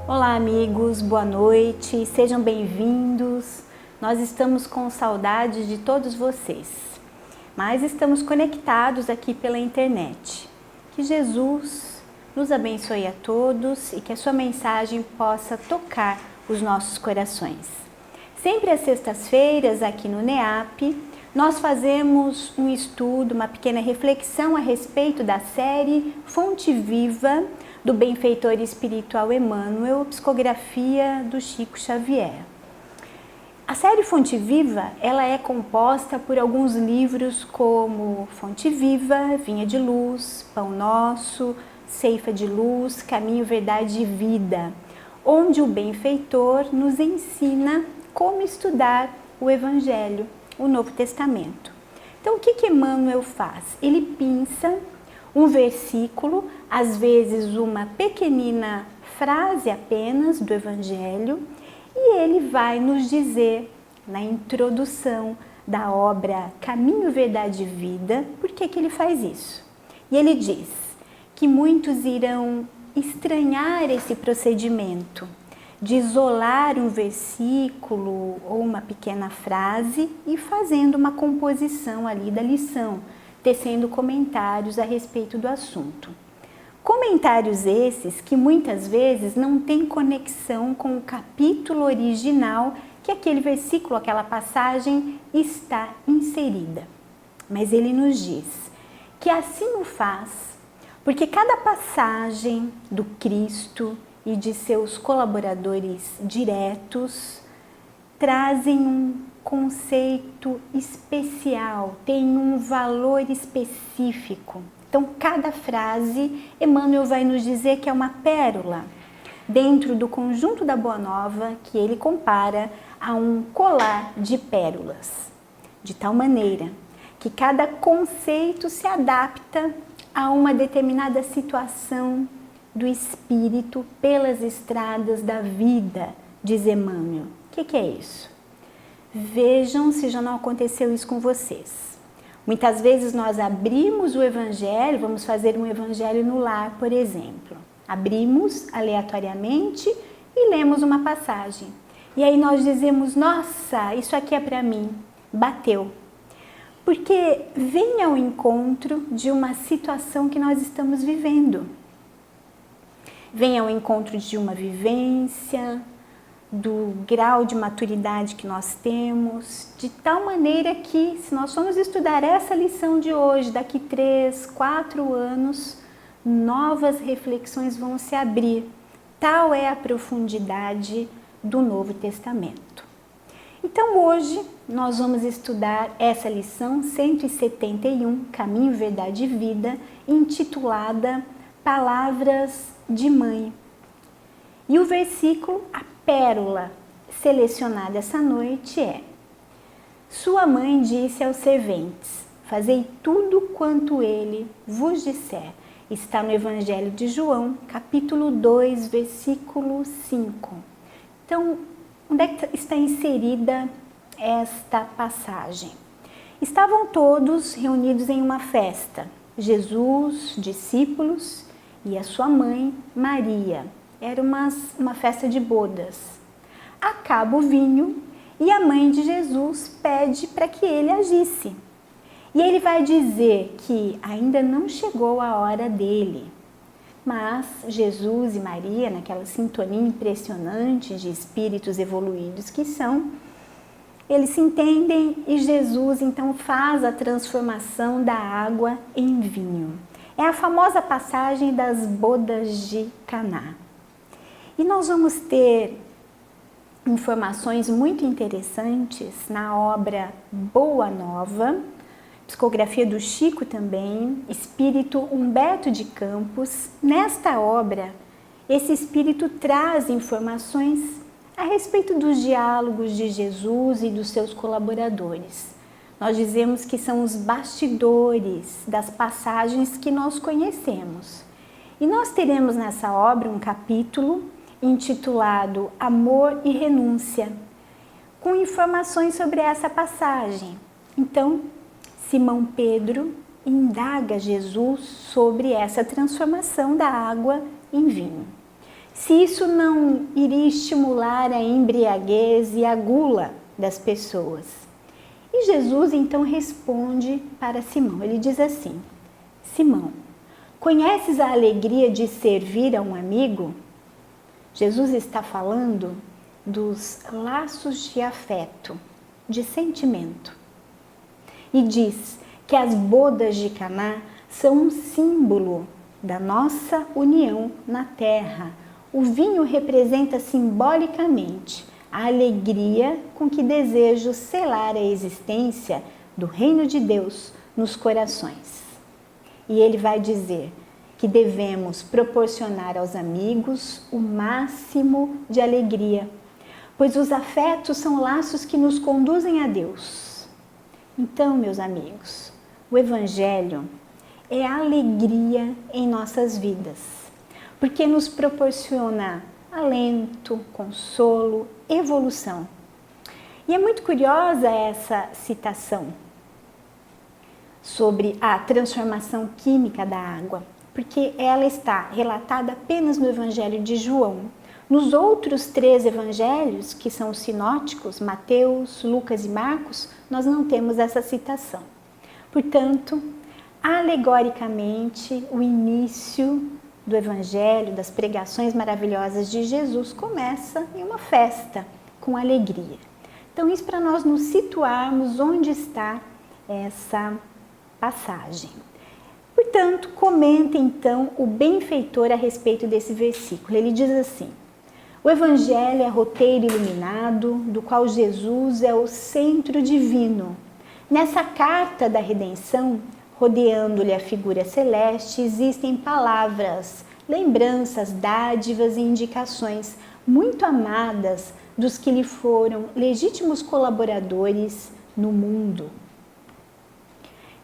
Olá amigos, boa noite, sejam bem-vindos. Nós estamos com saudades de todos vocês, mas estamos conectados aqui pela internet. Que Jesus nos abençoe a todos e que a sua mensagem possa tocar os nossos corações. Sempre às sextas-feiras aqui no NEAP, nós fazemos um estudo, uma pequena reflexão a respeito da série Fonte Viva, do benfeitor espiritual Emmanuel, psicografia do Chico Xavier. A série Fonte Viva, ela é composta por alguns livros como Fonte Viva, Vinha de Luz, Pão Nosso, Ceifa de Luz, Caminho, Verdade e Vida, onde o benfeitor nos ensina como estudar o Evangelho, o Novo Testamento. Então, o que Emmanuel faz? Ele pinça um versículo, às vezes uma pequenina frase apenas do Evangelho, e ele vai nos dizer, na introdução da obra Caminho, Verdade e Vida, por que ele faz isso. E ele diz que muitos irão estranhar esse procedimento de isolar um versículo ou uma pequena frase e fazendo uma composição ali da lição, tecendo comentários a respeito do assunto. Comentários esses que muitas vezes não têm conexão com o capítulo original que aquele versículo, aquela passagem está inserida. Mas ele nos diz que assim o faz porque cada passagem do Cristo e de seus colaboradores diretos trazem um conceito especial, tem um valor específico. Então, cada frase, Emmanuel vai nos dizer que é uma pérola dentro do conjunto da Boa Nova, que ele compara a um colar de pérolas, de tal maneira que cada conceito se adapta a uma determinada situação do espírito pelas estradas da vida, diz Emmanuel. O que é isso? Vejam se já não aconteceu isso com vocês. Muitas vezes nós abrimos o Evangelho, vamos fazer um Evangelho no lar, por exemplo. Abrimos aleatoriamente e lemos uma passagem. E aí nós dizemos, nossa, isso aqui é para mim, bateu. Porque vem ao encontro de uma situação que nós estamos vivendo. Vem ao encontro de uma vivência, do grau de maturidade que nós temos, de tal maneira que, se nós formos estudar essa lição de hoje, daqui 3, 4 anos, novas reflexões vão se abrir. Tal é a profundidade do Novo Testamento. Então, hoje, nós vamos estudar essa lição 171, Caminho, Verdade e Vida, intitulada Palavras de Mãe. E o versículo, a pérola selecionada essa noite é: Sua mãe disse aos serventes, fazei tudo quanto ele vos disser. Está no Evangelho de João, capítulo 2, versículo 5. Então, onde é que está inserida esta passagem? Estavam todos reunidos em uma festa, Jesus, discípulos e a sua mãe, Maria. Era uma festa de bodas. Acaba o vinho e a mãe de Jesus pede para que ele agisse. E ele vai dizer que ainda não chegou a hora dele. Mas Jesus e Maria, naquela sintonia impressionante de espíritos evoluídos que são, eles se entendem e Jesus então faz a transformação da água em vinho. É a famosa passagem das bodas de Caná. E nós vamos ter informações muito interessantes na obra Boa Nova, psicografia do Chico também, espírito Humberto de Campos. Nesta obra, esse espírito traz informações a respeito dos diálogos de Jesus e dos seus colaboradores. Nós dizemos que são os bastidores das passagens que nós conhecemos. E nós teremos nessa obra um capítulo intitulado Amor e Renúncia, com informações sobre essa passagem. Então, Simão Pedro indaga Jesus sobre essa transformação da água em vinho. Se isso não iria estimular a embriaguez e a gula das pessoas. E Jesus então responde para Simão. Ele diz assim: Simão, conheces a alegria de servir a um amigo? Jesus está falando dos laços de afeto, de sentimento. E diz que as bodas de Caná são um símbolo da nossa união na terra. O vinho representa simbolicamente a alegria com que desejo selar a existência do reino de Deus nos corações. E ele vai dizer que devemos proporcionar aos amigos o máximo de alegria, pois os afetos são laços que nos conduzem a Deus. Então, meus amigos, o Evangelho é alegria em nossas vidas, porque nos proporciona alento, consolo, evolução. E é muito curiosa essa citação sobre a transformação química da água, porque ela está relatada apenas no Evangelho de João. Nos outros 3 evangelhos, que são os sinóticos, Mateus, Lucas e Marcos, nós não temos essa citação. Portanto, alegoricamente, o início do Evangelho, das pregações maravilhosas de Jesus, começa em uma festa, com alegria. Então, isso para nós nos situarmos onde está essa passagem. Portanto, comenta então o benfeitor a respeito desse versículo. Ele diz assim: o Evangelho é roteiro iluminado, do qual Jesus é o centro divino. Nessa carta da redenção, rodeando-lhe a figura celeste, existem palavras, lembranças, dádivas e indicações muito amadas dos que lhe foram legítimos colaboradores no mundo.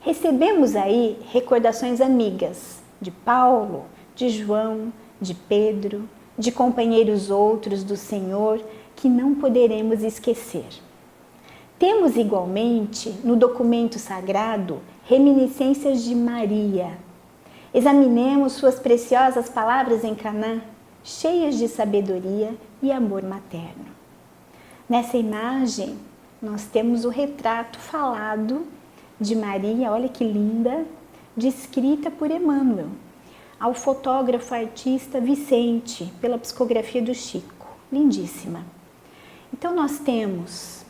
Recebemos aí recordações amigas de Paulo, de João, de Pedro, de companheiros outros do Senhor que não poderemos esquecer. Temos igualmente no documento sagrado reminiscências de Maria. Examinemos suas preciosas palavras em Caná, cheias de sabedoria e amor materno. Nessa imagem, nós temos o retrato falado de Maria, olha que linda, descrita por Emmanuel, ao fotógrafo artista Vicente, pela psicografia do Chico. Lindíssima. Então nós temos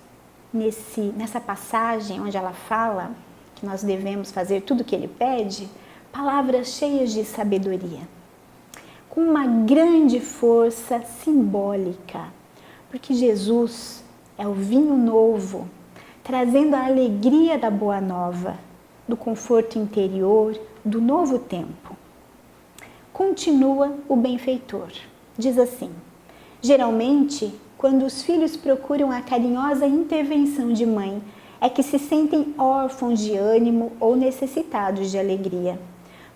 nessa passagem onde ela fala que nós devemos fazer tudo o que ele pede, palavras cheias de sabedoria, com uma grande força simbólica, porque Jesus é o vinho novo, trazendo a alegria da boa nova, do conforto interior, do novo tempo. Continua o benfeitor, diz assim: geralmente, quando os filhos procuram a carinhosa intervenção de mãe, é que se sentem órfãos de ânimo ou necessitados de alegria.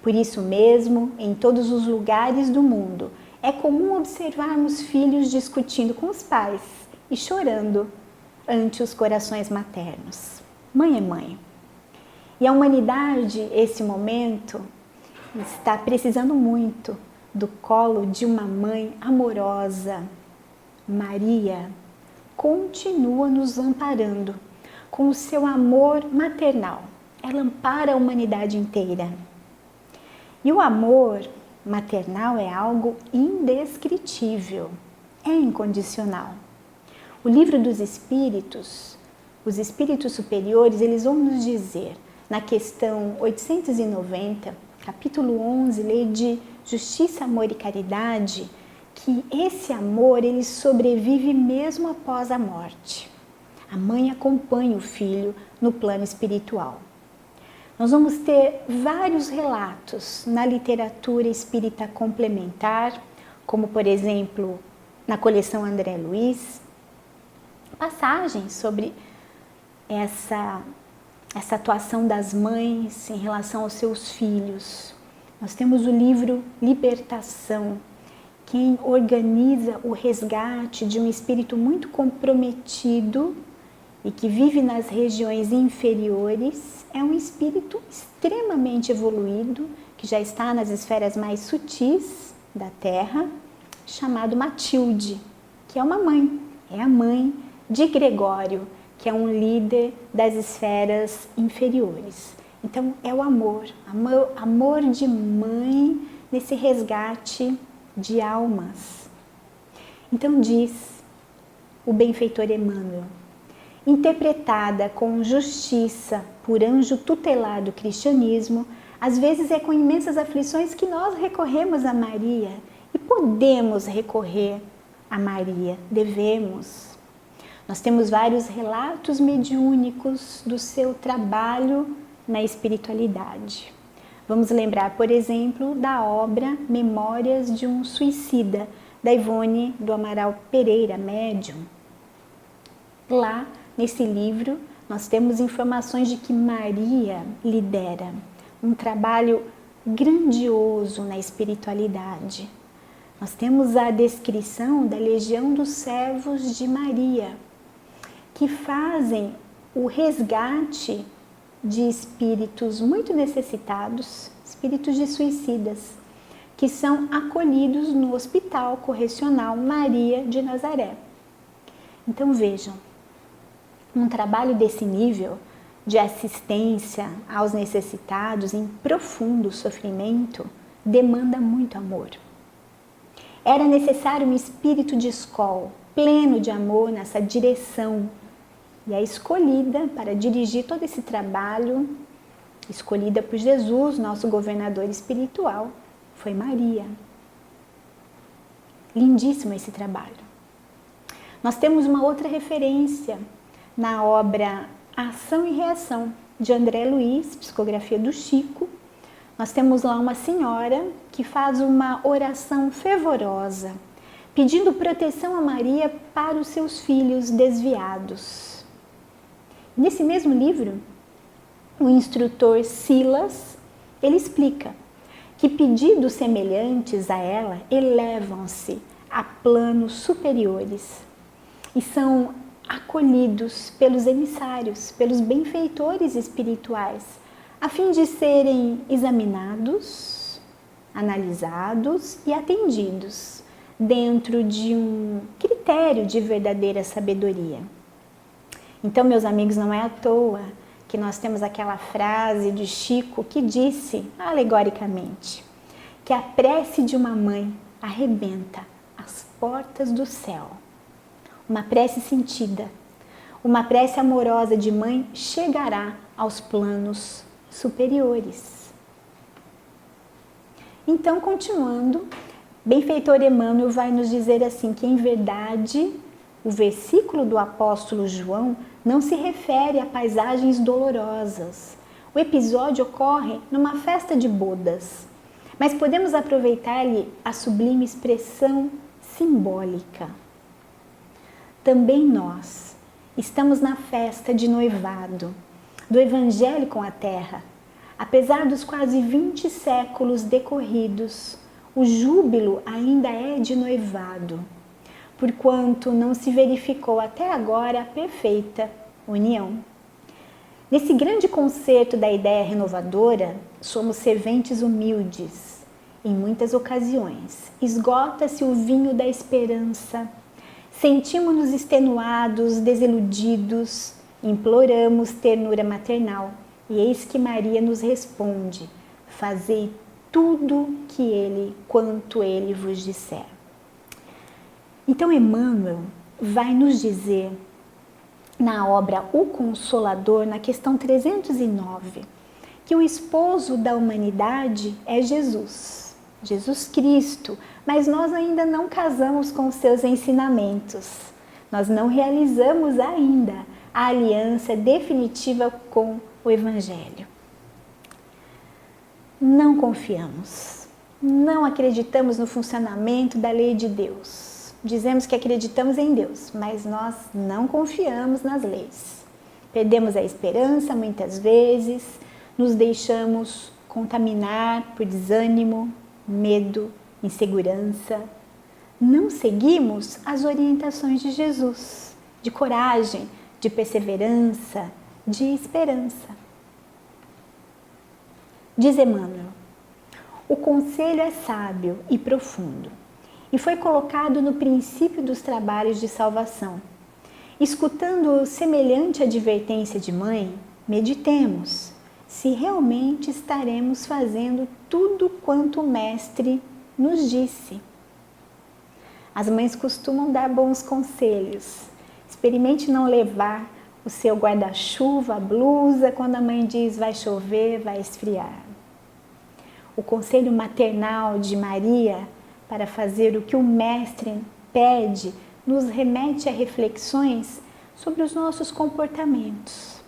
Por isso mesmo, em todos os lugares do mundo, é comum observarmos filhos discutindo com os pais e chorando ante os corações maternos. Mãe é mãe. E a humanidade, esse momento, está precisando muito do colo de uma mãe amorosa. Maria continua nos amparando com o seu amor maternal. Ela ampara a humanidade inteira. E o amor maternal é algo indescritível, é incondicional. O livro dos Espíritos, os Espíritos Superiores, eles vão nos dizer, na questão 890, capítulo 11, Lei de Justiça, Amor e Caridade, que esse amor ele sobrevive mesmo após a morte. A mãe acompanha o filho no plano espiritual. Nós vamos ter vários relatos na literatura espírita complementar, como por exemplo na coleção André Luiz, passagens sobre essa atuação das mães em relação aos seus filhos. Nós temos o livro Libertação, quem organiza o resgate de um espírito muito comprometido e que vive nas regiões inferiores, é um espírito extremamente evoluído, que já está nas esferas mais sutis da Terra, chamado Matilde, que é uma mãe, é a mãe de Gregório, que é um líder das esferas inferiores. Então é o amor de mãe nesse resgate de almas. Então diz o benfeitor Emmanuel: interpretada com justiça por anjo tutelar do cristianismo, às vezes é com imensas aflições que nós recorremos a Maria, e podemos recorrer a Maria, devemos. Nós temos vários relatos mediúnicos do seu trabalho na espiritualidade. Vamos lembrar, por exemplo, da obra Memórias de um Suicida, da Ivone do Amaral Pereira, médium. Lá, nesse livro, nós temos informações de que Maria lidera um trabalho grandioso na espiritualidade. Nós temos a descrição da legião dos servos de Maria, que fazem o resgate de espíritos muito necessitados, espíritos de suicidas, que são acolhidos no Hospital Correcional Maria de Nazaré. Então vejam, um trabalho desse nível de assistência aos necessitados em profundo sofrimento demanda muito amor. Era necessário um espírito de escola, pleno de amor nessa direção. E a escolhida para dirigir todo esse trabalho, escolhida por Jesus, nosso governador espiritual, foi Maria. Lindíssimo esse trabalho. Nós temos uma outra referência na obra Ação e Reação, de André Luiz, psicografia do Chico. Nós temos lá uma senhora que faz uma oração fervorosa, pedindo proteção a Maria para os seus filhos desviados. Nesse mesmo livro, o instrutor Silas, ele explica que pedidos semelhantes a ela elevam-se a planos superiores e são acolhidos pelos emissários, pelos benfeitores espirituais, a fim de serem examinados, analisados e atendidos dentro de um critério de verdadeira sabedoria. Então, meus amigos, não é à toa que nós temos aquela frase de Chico que disse, alegoricamente, que a prece de uma mãe arrebenta as portas do céu. Uma prece sentida, uma prece amorosa de mãe chegará aos planos superiores. Então, continuando, benfeitor Emmanuel vai nos dizer assim que, em verdade, o versículo do apóstolo João não se refere a paisagens dolorosas. O episódio ocorre numa festa de bodas, mas podemos aproveitar-lhe a sublime expressão simbólica. Também nós estamos na festa de noivado do Evangelho com a Terra. Apesar dos quase 20 séculos decorridos, o júbilo ainda é de noivado, porquanto não se verificou até agora a perfeita união. Nesse grande concerto da ideia renovadora, somos serventes humildes. Em muitas ocasiões, esgota-se o vinho da esperança, sentimos-nos extenuados, desiludidos, imploramos ternura maternal, e eis que Maria nos responde: fazei tudo quanto ele vos disser. Então Emmanuel vai nos dizer na obra O Consolador, na questão 309, que o esposo da humanidade é Jesus, Jesus Cristo, mas nós ainda não casamos com os seus ensinamentos, nós não realizamos ainda a aliança definitiva com o Evangelho. Não confiamos, não acreditamos no funcionamento da lei de Deus. dizemos que acreditamos em Deus, mas nós não confiamos nas leis. Perdemos a esperança muitas vezes, nos deixamos contaminar por desânimo, medo, insegurança. Não seguimos as orientações de Jesus, de coragem, de perseverança, de esperança. Diz Emmanuel: o conselho é sábio e profundo e foi colocado no princípio dos trabalhos de salvação. Escutando semelhante advertência de mãe, meditemos se realmente estaremos fazendo tudo quanto o Mestre nos disse. As mães costumam dar bons conselhos. Experimente não levar o seu guarda-chuva, a blusa, quando a mãe diz vai chover, vai esfriar. O conselho maternal de Maria para fazer o que o Mestre pede nos remete a reflexões sobre os nossos comportamentos.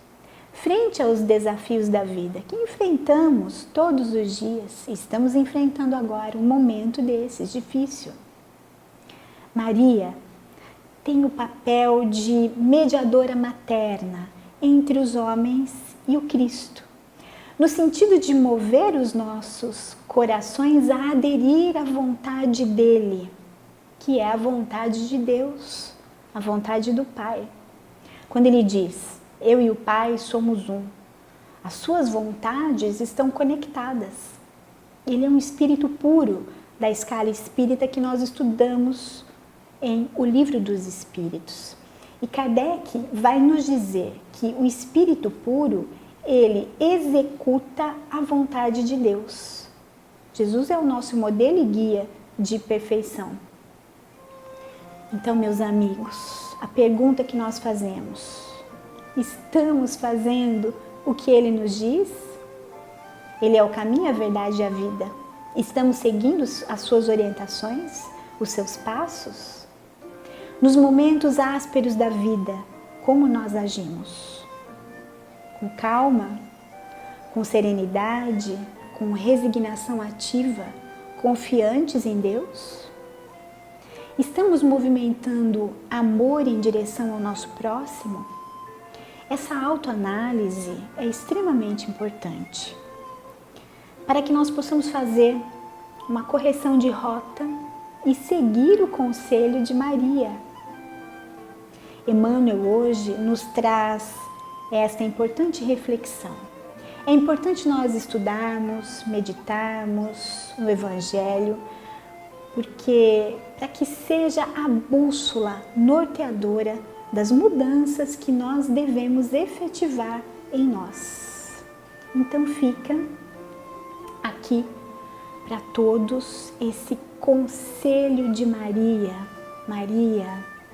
Frente aos desafios da vida que enfrentamos todos os dias, estamos enfrentando agora um momento desses difícil. Maria tem o papel de mediadora materna entre os homens e o Cristo, no sentido de mover os nossos corações a aderir à vontade dele, que é a vontade de Deus, a vontade do Pai. Quando ele diz: eu e o Pai somos um, as suas vontades estão conectadas. Ele é um espírito puro da escala espírita que nós estudamos em O Livro dos Espíritos. E Kardec vai nos dizer que o espírito puro, ele executa a vontade de Deus. Jesus é o nosso modelo e guia de perfeição. Então, meus amigos, a pergunta que nós fazemos: estamos fazendo o que ele nos diz? Ele é o caminho, a verdade e a vida. Estamos seguindo as suas orientações, os seus passos? Nos momentos ásperos da vida, como nós agimos? Com calma, com serenidade, com resignação ativa, confiantes em Deus? Estamos movimentando amor em direção ao nosso próximo? Essa autoanálise é extremamente importante para que nós possamos fazer uma correção de rota e seguir o conselho de Maria. Emmanuel hoje nos traz esta importante reflexão. É importante nós estudarmos, meditarmos no Evangelho, porque para que seja a bússola norteadora das mudanças que nós devemos efetivar em nós. Então fica aqui para todos esse conselho de Maria. Maria,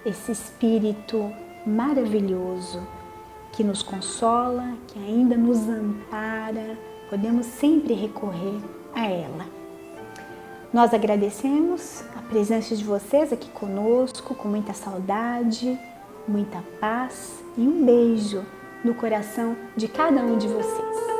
esse Espírito maravilhoso que nos consola, que ainda nos ampara, podemos sempre recorrer a ela. Nós agradecemos a presença de vocês aqui conosco, com muita saudade, muita paz e um beijo no coração de cada um de vocês.